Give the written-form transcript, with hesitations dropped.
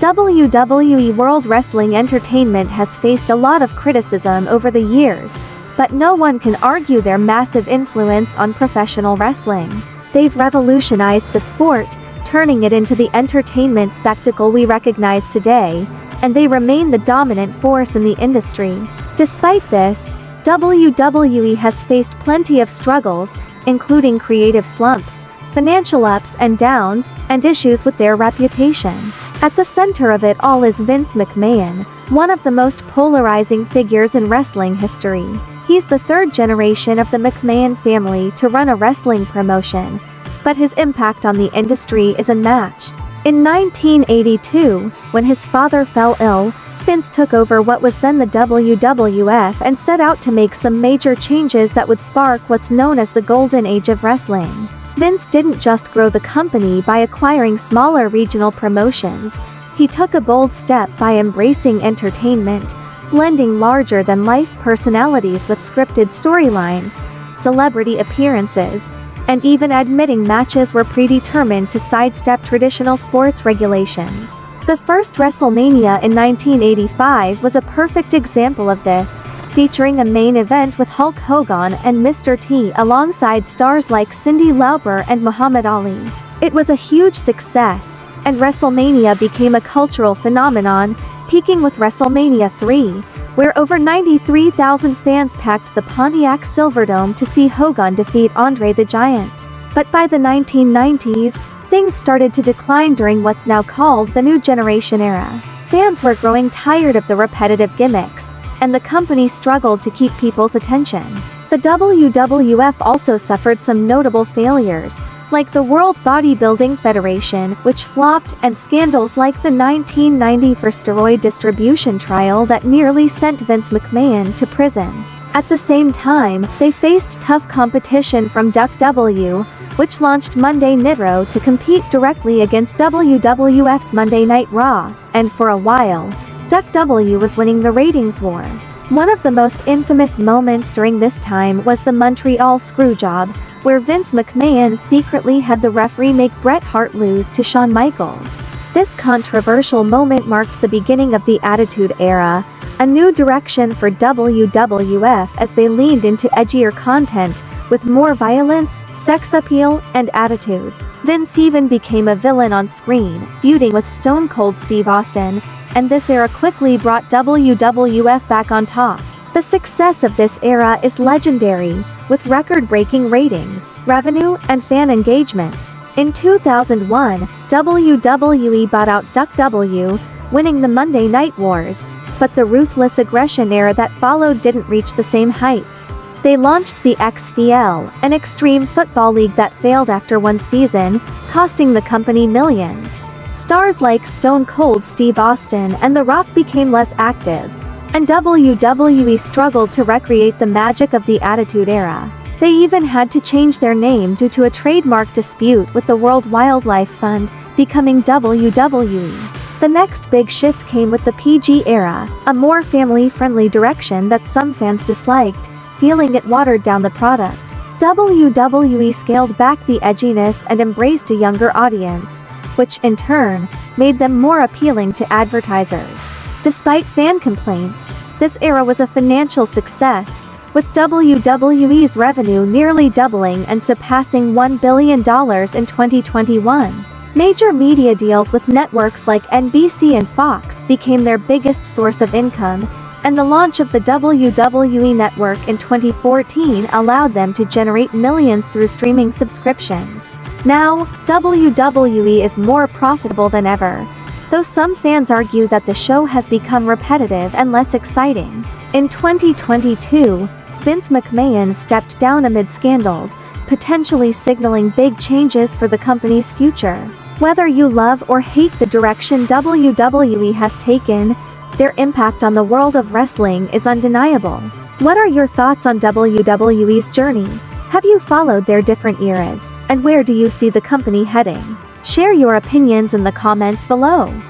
WWE World Wrestling Entertainment has faced a lot of criticism over the years, but no one can argue their massive influence on professional wrestling. They've revolutionized the sport, turning it into the entertainment spectacle we recognize today, and they remain the dominant force in the industry. Despite this, WWE has faced plenty of struggles, including creative slumps, financial ups and downs, and issues with their reputation. At the center of it all is Vince McMahon, one of the most polarizing figures in wrestling history. He's the third generation of the McMahon family to run a wrestling promotion, but his impact on the industry is unmatched. In 1982, when his father fell ill, Vince took over what was then the WWF and set out to make some major changes that would spark what's known as the Golden Age of Wrestling. Vince didn't just grow the company by acquiring smaller regional promotions, he took a bold step by embracing entertainment, blending larger-than-life personalities with scripted storylines, celebrity appearances, and even admitting matches were predetermined to sidestep traditional sports regulations. The first WrestleMania in 1985 was a perfect example of this, featuring a main event with Hulk Hogan and Mr. T alongside stars like Cyndi Lauper and Muhammad Ali. It was a huge success, and WrestleMania became a cultural phenomenon, peaking with WrestleMania 3, where over 93,000 fans packed the Pontiac Silverdome to see Hogan defeat Andre the Giant. But by the 1990s, things started to decline during what's now called the New Generation era. Fans were growing tired of the repetitive gimmicks, and the company struggled to keep people's attention. The WWF also suffered some notable failures, like the World Bodybuilding Federation, which flopped, and scandals like the 1990 steroid distribution trial that nearly sent Vince McMahon to prison. At the same time, they faced tough competition from WWE, which launched Monday Nitro to compete directly against WWF's Monday Night Raw, and for a while, WWE was winning the ratings war. One of the most infamous moments during this time was the Montreal Screwjob, where Vince McMahon secretly had the referee make Bret Hart lose to Shawn Michaels. This controversial moment marked the beginning of the Attitude Era, a new direction for WWF as they leaned into edgier content, with more violence, sex appeal, and attitude. Vince even became a villain on screen, feuding with Stone Cold Steve Austin, and this era quickly brought WWF back on top. The success of this era is legendary, with record-breaking ratings, revenue, and fan engagement. In 2001, WWE bought out WWE, winning the Monday Night Wars, but the ruthless aggression era that followed didn't reach the same heights. They launched the XFL, an extreme football league that failed after one season, costing the company millions. Stars like Stone Cold Steve Austin and The Rock became less active, and WWE struggled to recreate the magic of the Attitude Era. They even had to change their name due to a trademark dispute with the World Wildlife Fund, becoming WWE. The next big shift came with the PG era, a more family-friendly direction that some fans disliked, feeling it watered down the product. WWE scaled back the edginess and embraced a younger audience, which in turn made them more appealing to advertisers. Despite fan complaints, this era was a financial success, with WWE's revenue nearly doubling and surpassing $1 billion in 2021. Major media deals with networks like NBC and Fox became their biggest source of income, and the launch of the WWE Network in 2014 allowed them to generate millions through streaming subscriptions. Now, WWE is more profitable than ever, though some fans argue that the show has become repetitive and less exciting. In 2022, Vince McMahon stepped down amid scandals, potentially signaling big changes for the company's future. Whether you love or hate the direction WWE has taken, their impact on the world of wrestling is undeniable. What are your thoughts on WWE's journey? Have you followed their different eras, and where do you see the company heading? Share your opinions in the comments below.